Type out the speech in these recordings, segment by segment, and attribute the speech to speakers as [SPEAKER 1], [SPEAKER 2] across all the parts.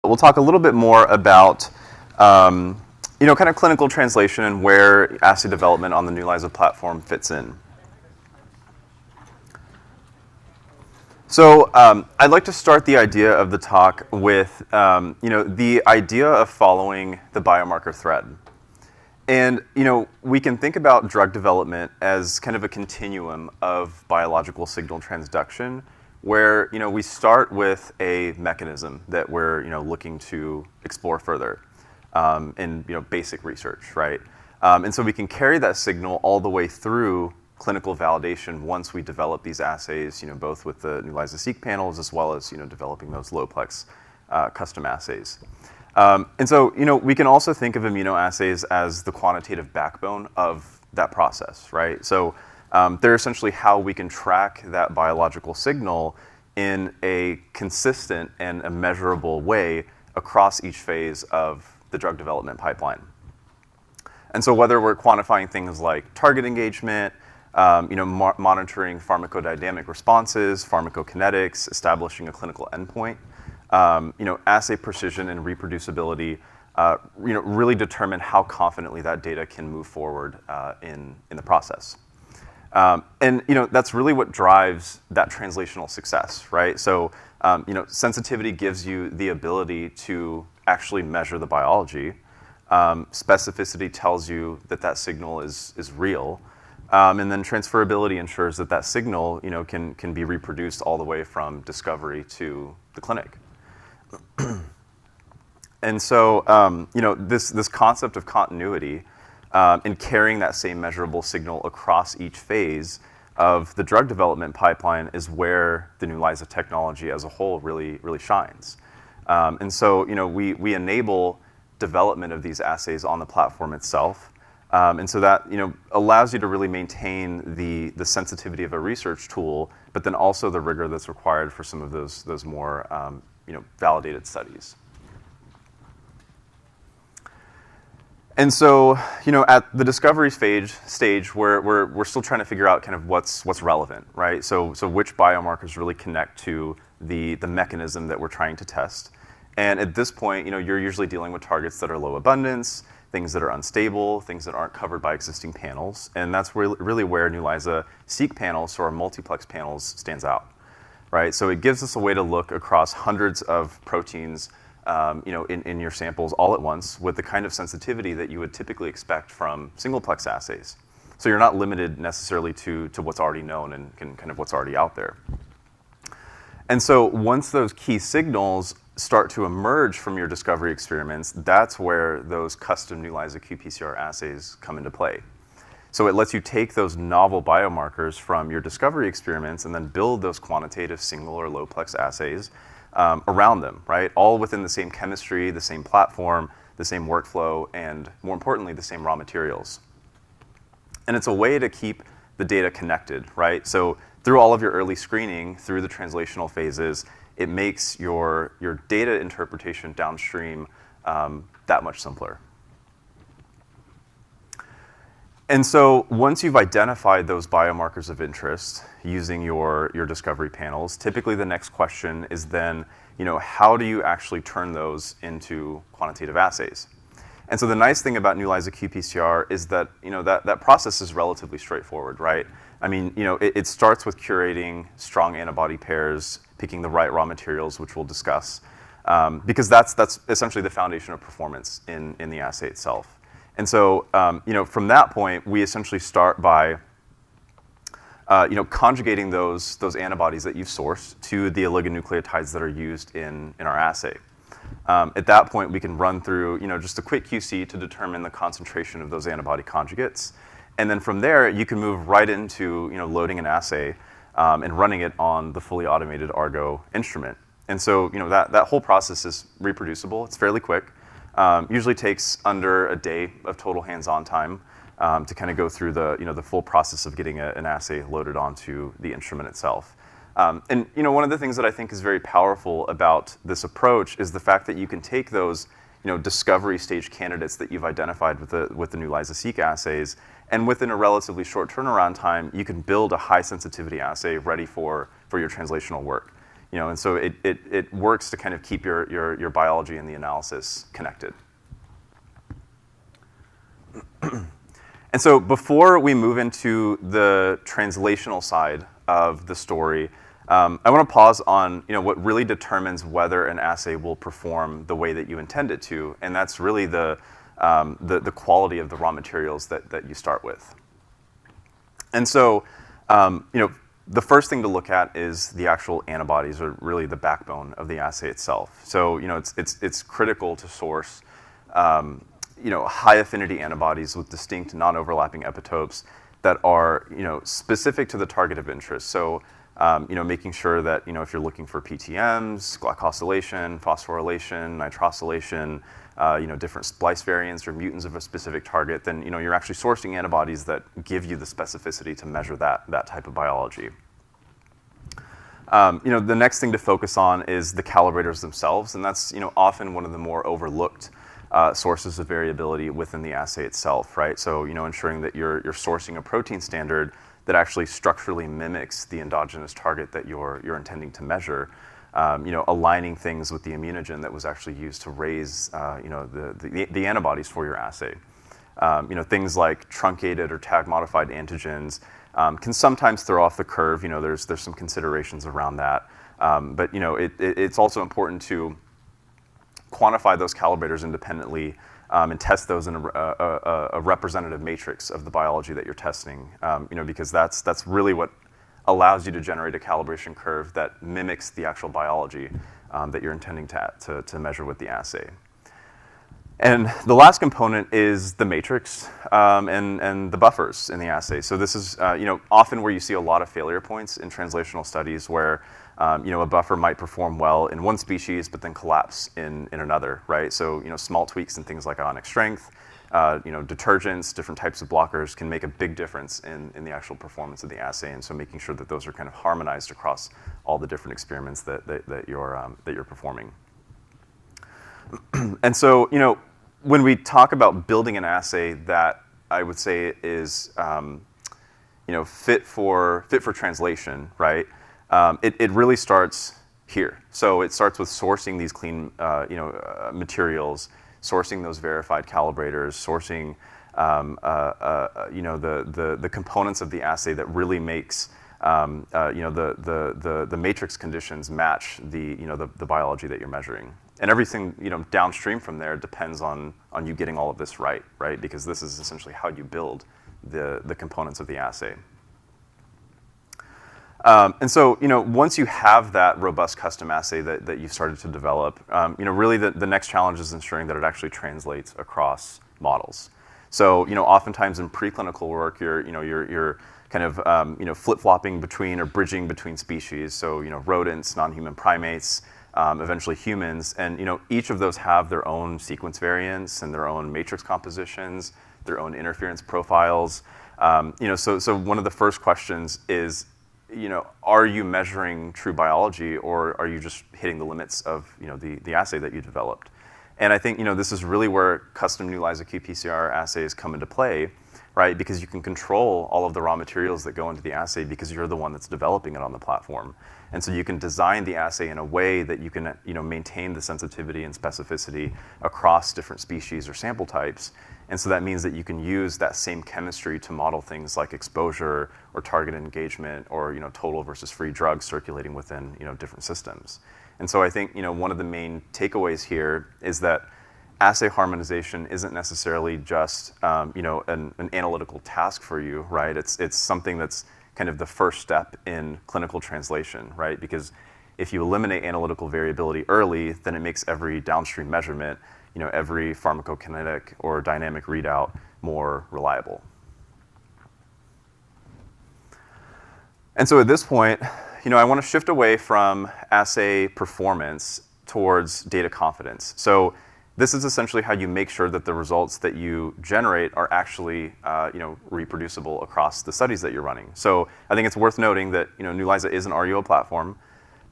[SPEAKER 1] we'll talk a little bit more about kind of clinical translation and where assay development on the new ELISA platform fits in. So I'd like to start the idea of the talk with the idea of following the biomarker thread. And we can think about drug development as kind of a continuum of biological signal transduction, where we start with a mechanism that we're looking to explore further in basic research, right? And so we can carry that signal all the way through clinical validation once we develop these assays, both with the new ELISA-seq panels as well as developing those low-plex custom assays. And so we can also think of immunoassays as the quantitative backbone of that process, right? So they're essentially how we can track that biological signal in a consistent and a measurable way across each phase of the drug development pipeline. And so whether we're quantifying things like target engagement, monitoring pharmacodynamic responses, pharmacokinetics, establishing a clinical endpoint, assay precision and reproducibility, really determine how confidently that data can move forward in the process. And that's really what drives that translational success, right? So sensitivity gives you the ability to actually measure the biology. Specificity tells you that that signal is real. And then transferability ensures that that signal can be reproduced all the way from discovery to the clinic. And so this concept of continuity and carrying that same measurable signal across each phase of the drug development pipeline is where the new ELISA technology as a whole really shines. And so we enable development of these assays on the platform itself. And so that allows you to really maintain the sensitivity of a research tool, but then also the rigor that's required for some of those more validated studies. And so at the discovery stage, we're still trying to figure out kind of what's relevant, right? So which biomarkers really connect to the mechanism that we're trying to test. And at this point, you're usually dealing with targets that are low abundance, things that are unstable, things that aren't covered by existing panels. And that's really where new ELISA-seq panels, so our multiplex panels, stands out, right? So it gives us a way to look across hundreds of proteins in your samples all at once with the kind of sensitivity that you would typically expect from singleplex assays. So you're not limited necessarily to what's already known and kind of what's already out there. And so once those key signals start to emerge from your discovery experiments, that's where those custom new ELISA qPCR assays come into play. So it lets you take those novel biomarkers from your discovery experiments and then build those quantitative single or low-plex assays around them, right? All within the same chemistry, the same platform, the same workflow, and more importantly, the same raw materials. And it's a way to keep the data connected, right? So through all of your early screening, through the translational phases, it makes your data interpretation downstream that much simpler. And so once you've identified those biomarkers of interest using your discovery panels, typically the next question is then, how do you actually turn those into quantitative assays? And so the nice thing about new ELISA qPCR is that, that process is relatively straightforward, right? I mean, it starts with curating strong antibody pairs, picking the right raw materials, which we'll discuss, because that's essentially the foundation of performance in the assay itself. And so, from that point, we essentially start by, conjugating those antibodies that you've sourced to the oligonucleotides that are used in our assay. At that point, we can run through, just a quick QC to determine the concentration of those antibody conjugates. And then from there, you can move right into, loading an assay and running it on the fully automated Argo instrument. And so, that whole process is reproducible. It's fairly quick. Usually takes under a day of total hands-on time to kind of go through the full process of getting an assay loaded onto the instrument itself. And one of the things that I think is very powerful about this approach is the fact that you can take those discovery stage candidates that you've identified with the new ELISA-seq assays, and within a relatively short turnaround time, you can build a high sensitivity assay ready for your translational work. And so it works to kind of keep your biology and the analysis connected. And so before we move into the translational side of the story, I want to pause on what really determines whether an assay will perform the way that you intend it to, and that's really the quality of the raw materials that you start with. And so, the first thing to look at is the actual antibodies, or really the backbone of the assay itself. So, it's critical to source high affinity antibodies with distinct non-overlapping epitopes that are specific to the target of interest. So making sure that if you're looking for PTMs, glycosylation, phosphorylation, nitrosylation, different splice variants or mutants of a specific target, then you're actually sourcing antibodies that give you the specificity to measure that type of biology. The next thing to focus on is the calibrators themselves, and that's often one of the more overlooked sources of variability within the assay itself, right? So, ensuring that you're sourcing a protein standard that actually structurally mimics the endogenous target that you're intending to measure, aligning things with the immunogen that was actually used to raise, the antibodies for your assay. Things like truncated or tag-modified antigens can sometimes throw off the curve. There's some considerations around that, but it's also important to quantify those calibrators independently and test those in a representative matrix of the biology that you're testing, because that's really what allows you to generate a calibration curve that mimics the actual biology that you're intending to measure with the assay. And the last component is the matrix and the buffers in the assay. So this is often where you see a lot of failure points in translational studies where a buffer might perform well in one species but then collapse in another, right? So small tweaks in things like ionic strength, detergents, different types of blockers can make a big difference in the actual performance of the assay. And so making sure that those are kind of harmonized across all the different experiments that you're performing. And so, when we talk about building an assay that I would say is, fit for translation, right? It really starts here. So it starts with sourcing these clean, materials, sourcing those verified calibrators, sourcing, the components of the assay that really makes, the matrix conditions match the biology that you're measuring. And everything downstream from there depends on you getting all of this right? Because this is essentially how you build the components of the assay. And so once you have that robust custom assay that you've started to develop, really the next challenge is ensuring that it actually translates across models. So oftentimes in preclinical work, you're kind of flip-flopping between or bridging between species. So rodents, non-human primates, eventually humans, and each of those have their own sequence variants and their own matrix compositions, their own interference profiles. So one of the first questions is, are you measuring true biology, or are you just hitting the limits of the assay that you developed? And I think this is really where custom new ELISA qPCR assays come into play, right? Because you can control all of the raw materials that go into the assay because you're the one that's developing it on the platform. And so you can design the assay in a way that you can maintain the sensitivity and specificity across different species or sample types. And so that means that you can use that same chemistry to model things like exposure or target engagement or total versus free drugs circulating within different systems. And so I think one of the main takeaways here is that assay harmonization isn't necessarily just an analytical task for you, right? It's something that's kind of the first step in clinical translation, right? Because if you eliminate analytical variability early, then it makes every downstream measurement, every pharmacokinetic or dynamic readout more reliable. And so at this point, I want to shift away from assay performance towards data confidence. So this is essentially how you make sure that the results that you generate are actually reproducible across the studies that you're running. So I think it's worth noting that new ELISA is an RUO platform,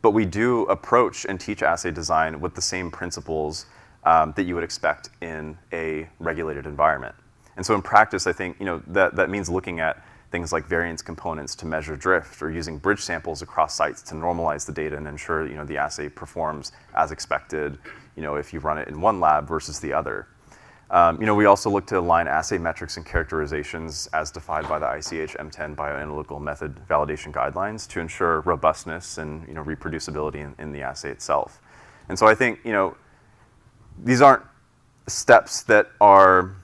[SPEAKER 1] but we do approach and teach assay design with the same principles that you would expect in a regulated environment. And so in practice, I think that means looking at things like variance components to measure drift, or using bridge samples across sites to normalize the data and ensure the assay performs as expected if you run it in one lab versus the other. We also look to align assay metrics and characterizations as defined by the ICH M10 bioanalytical method validation guidelines to ensure robustness and reproducibility in the assay itself. And so I think these aren't steps that are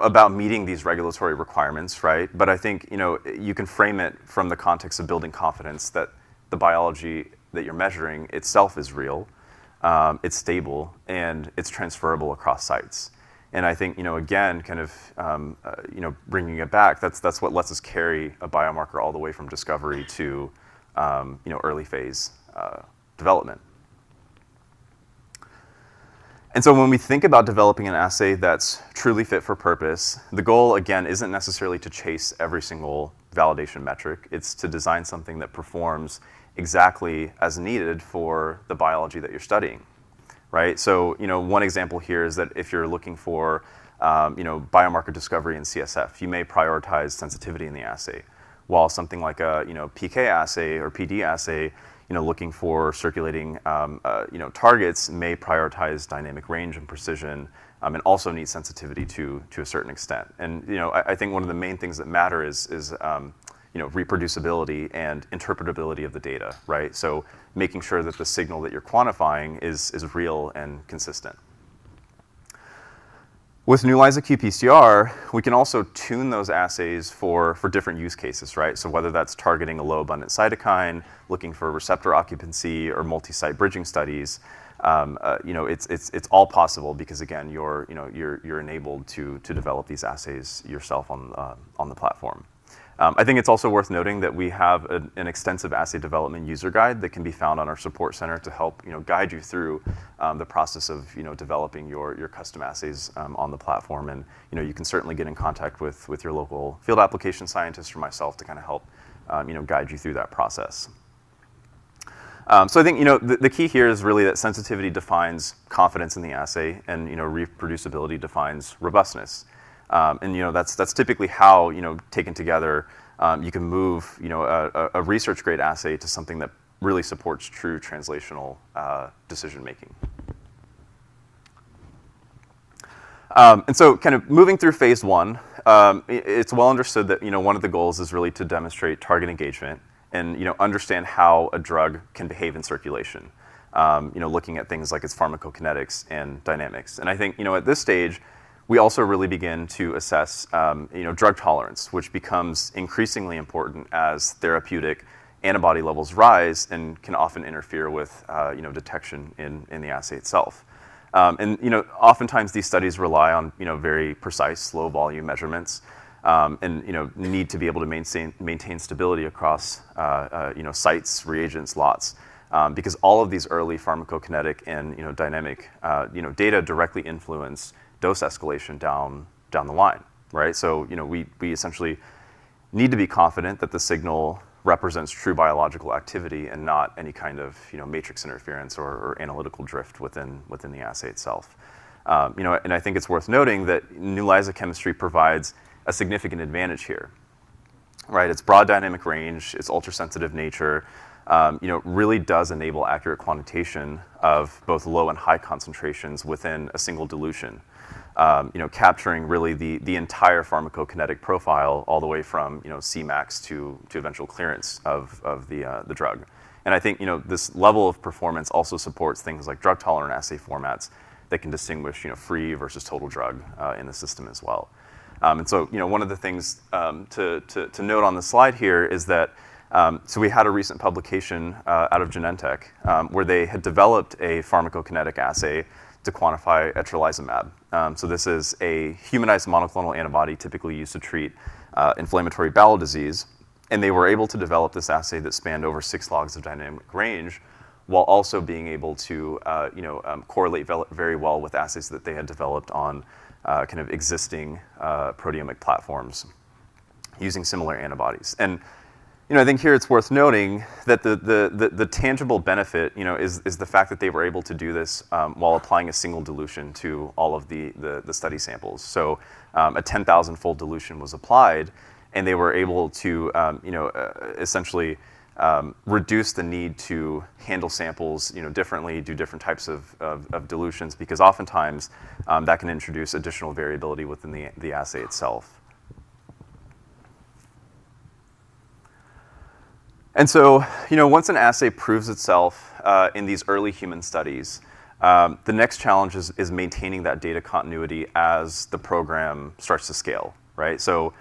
[SPEAKER 1] about meeting these regulatory requirements, right? But I think you can frame it from the context of building confidence that the biology that you're measuring itself is real. It's stable, and it's transferable across sites. And I think, again, kind of, bringing it back, that's what lets us carry a biomarker all the way from discovery to, early phase development. And so when we think about developing an assay that's truly fit for purpose, the goal, again, isn't necessarily to chase every single validation metric. It's to design something that performs exactly as needed for the biology that you're studying, right? So, one example here is that if you're looking for, biomarker discovery in CSF, you may prioritize sensitivity in the assay, while something like a, PK assay or PD assay, looking for circulating, targets may prioritize dynamic range and precision, and also need sensitivity to a certain extent. And, I think one of the main things that matter is reproducibility and interpretability of the data, right? So making sure that the signal that you're quantifying is real and consistent. With new ELISA qPCR, we can also tune those assays for different use cases, right? So whether that's targeting a low abundant cytokine, looking for receptor occupancy, or multi-site bridging studies, it's all possible because, again, you're enabled to develop these assays yourself on the platform. I think it's also worth noting that we have an extensive assay development user guide that can be found on our support center to help guide you through the process of developing your custom assays on the platform. And you can certainly get in contact with your local field application scientist or myself to kind of help guide you through that process. So I think the key here is really that sensitivity defines confidence in the assay, and reproducibility defines robustness. And that's typically how taken together you can move a research grade assay to something that really supports true translational decision making. And so, kind of moving through phase one, it's well understood that one of the goals is really to demonstrate target engagement and understand how a drug can behave in circulation. Looking at things like its pharmacokinetics and dynamics. And I think at this stage, we also really begin to assess, drug tolerance, which becomes increasingly important as therapeutic antibody levels rise and can often interfere with, detection in the assay itself. And oftentimes these studies rely on, very precise, low volume measurements, and need to be able to maintain stability across, sites, reagents, lots. Because all of these early pharmacokinetic and dynamic data directly influence dose escalation down the line, right? So we essentially need to be confident that the signal represents true biological activity and not any kind of matrix interference or analytical drift within the assay itself. And I think it's worth noting that new ELISA chemistry provides a significant advantage here, right? Its broad dynamic range, its ultrasensitive nature, really does enable accurate quantitation of both low and high concentrations within a single dilution. Capturing really the entire pharmacokinetic profile all the way from Cmax to eventual clearance of the drug. And I think this level of performance also supports things like drug tolerant assay formats that can distinguish free versus total drug in the system as well. And so one of the things to note on the slide here is that so we had a recent publication out of Genentech where they had developed a pharmacokinetic assay to quantify etrolizumab. So this is a humanized monoclonal antibody typically used to treat inflammatory bowel disease. And they were able to develop this assay that spanned over 6 logs of dynamic range while also being able to correlate very well with assays that they had developed on kind of existing proteomic platforms using similar antibodies. And I think here it's worth noting that the tangible benefit, is the fact that they were able to do this while applying a single dilution to all of the study samples. So a 10,000-fold dilution was applied, and they were able to, essentially reduce the need to handle samples, differently, do different types of dilutions, because oftentimes that can introduce additional variability within the assay itself. And so, once an assay proves itself in these early human studies, the next challenge is maintaining that data continuity as the program starts to scale, right? So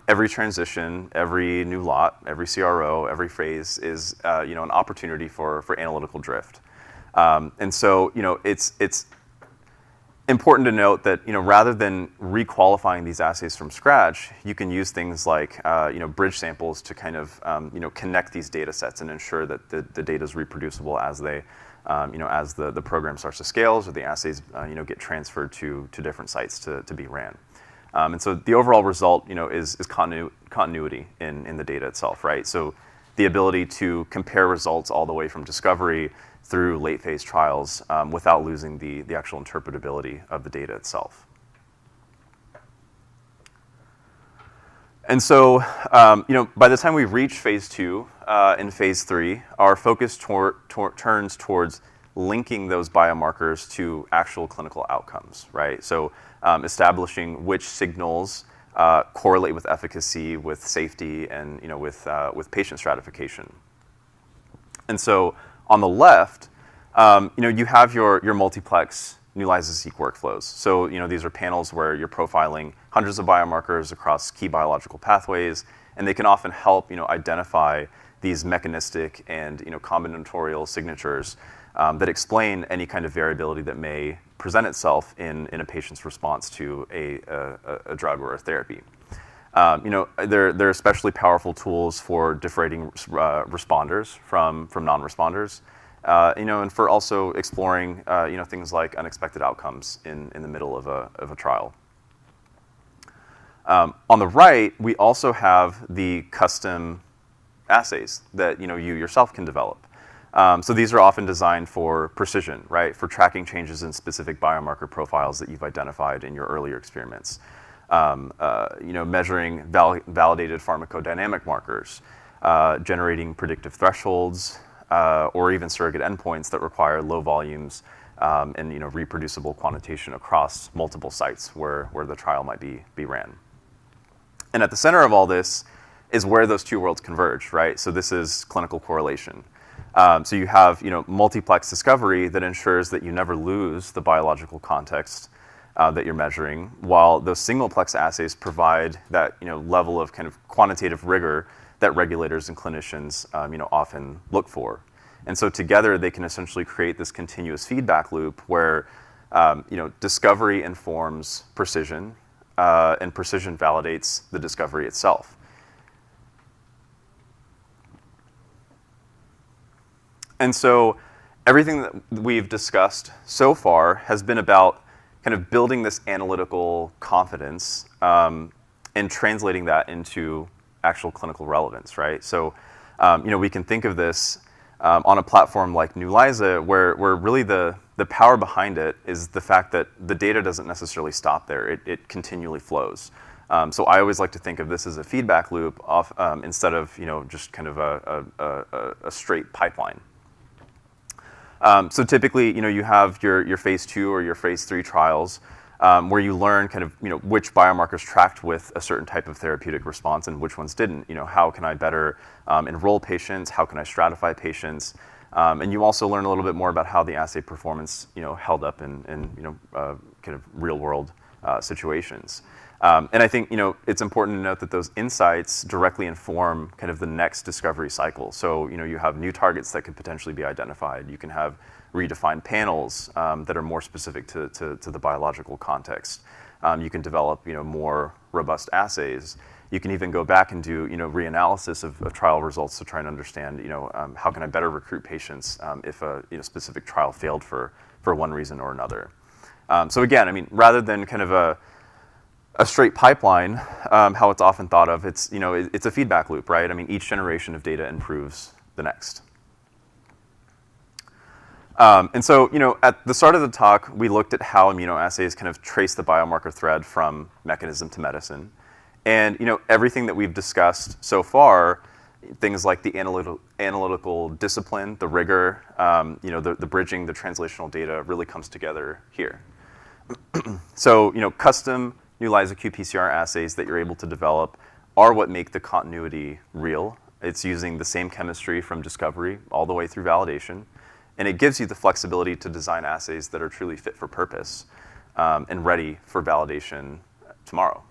[SPEAKER 1] every transition, every new lot, every CRO, every phase is, an opportunity for analytical drift. And so, it's important to note that, rather than requalifying these assays from scratch, you can use things like, bridge samples to kind of, connect these data sets and ensure that the data is reproducible as they, as the program starts to scale, or the assays, get transferred to different sites to be ran. And so the overall result, is continuity in the data itself, right? So the ability to compare results all the way from discovery through late phase trials without losing the actual interpretability of the data itself. And so, by the time we reach phase 2 and phase 3, our focus turns towards linking those biomarkers to actual clinical outcomes, right? So establishing which signals correlate with efficacy, with safety, and with patient stratification. And so on the left, you have your multiplex ELISA-seq workflows. So these are panels where you're profiling hundreds of biomarkers across key biological pathways, and they can often help identify these mechanistic and combinatorial signatures that explain any kind of variability that may present itself in a patient's response to a drug or a therapy. They're especially powerful tools for differentiating responders from non-responders, and for also exploring things like unexpected outcomes in the middle of a trial. On the right, we also have the custom assays that you yourself can develop. So these are often designed for precision, right? For tracking changes in specific biomarker profiles that you've identified in your earlier experiments. Measuring validated pharmacodynamic markers, generating predictive thresholds, or even surrogate endpoints that require low volumes and reproducible quantitation across multiple sites where the trial might be ran. And at the center of all this is where those two worlds converge, right? So this is clinical correlation. So you have multiplex discovery that ensures that you never lose the biological context that you're measuring, while those singleplex assays provide that level of kind of quantitative rigor that regulators and clinicians often look for. And so together they can essentially create this continuous feedback loop where discovery informs precision, and precision validates the discovery itself. And so everything that we've discussed so far has been about kind of building this analytical confidence and translating that into actual clinical relevance, right? So, we can think of this on a platform like ELISA, where really the power behind it is the fact that the data doesn't necessarily stop there. It continually flows. So I always like to think of this as a feedback loop instead of just kind of a straight pipeline. So typically, you have your phase 2 or your phase 3 trials where you learn kind of which biomarkers tracked with a certain type of therapeutic response and which ones didn't. How can I better enroll patients? How can I stratify patients? And you also learn a little bit more about how the assay performance held up in kind of real world situations. And I think it's important to note that those insights directly inform kind of the next discovery cycle. So you have new targets that could potentially be identified. You can have redefined panels that are more specific to the biological context. You can develop more robust assays. You can even go back and do reanalysis of trial results to try and understand how can I better recruit patients if a specific trial failed for one reason or another. So again, I mean, rather than kind of a straight pipeline, how it's often thought of, it's a feedback loop, right? I mean, each generation of data improves the next. And so, at the start of the talk, we looked at how immunoassays kind of trace the biomarker thread from mechanism to medicine. And, everything that we've discussed so far, things like the analytical discipline, the rigor, the bridging, the translational data really comes together here. So, custom new ELISA qPCR assays that you're able to develop are what make the continuity real. It's using the same chemistry from discovery all the way through validation. And it gives you the flexibility to design assays that are truly fit for purpose and ready for validation tomorrow.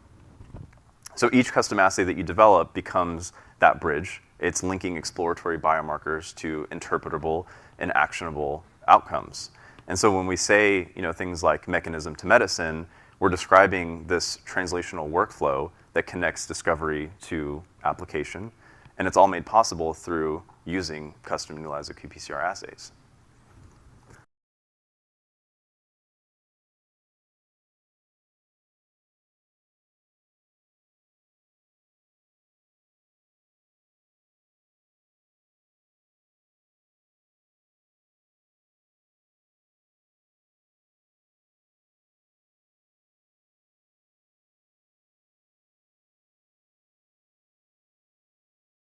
[SPEAKER 1] So each custom assay that you develop becomes that bridge. It's linking exploratory biomarkers to interpretable and actionable outcomes. And so when we say things like mechanism to medicine, we're describing this translational workflow that connects discovery to application. And it's all made possible through using custom ELISA qPCR assays.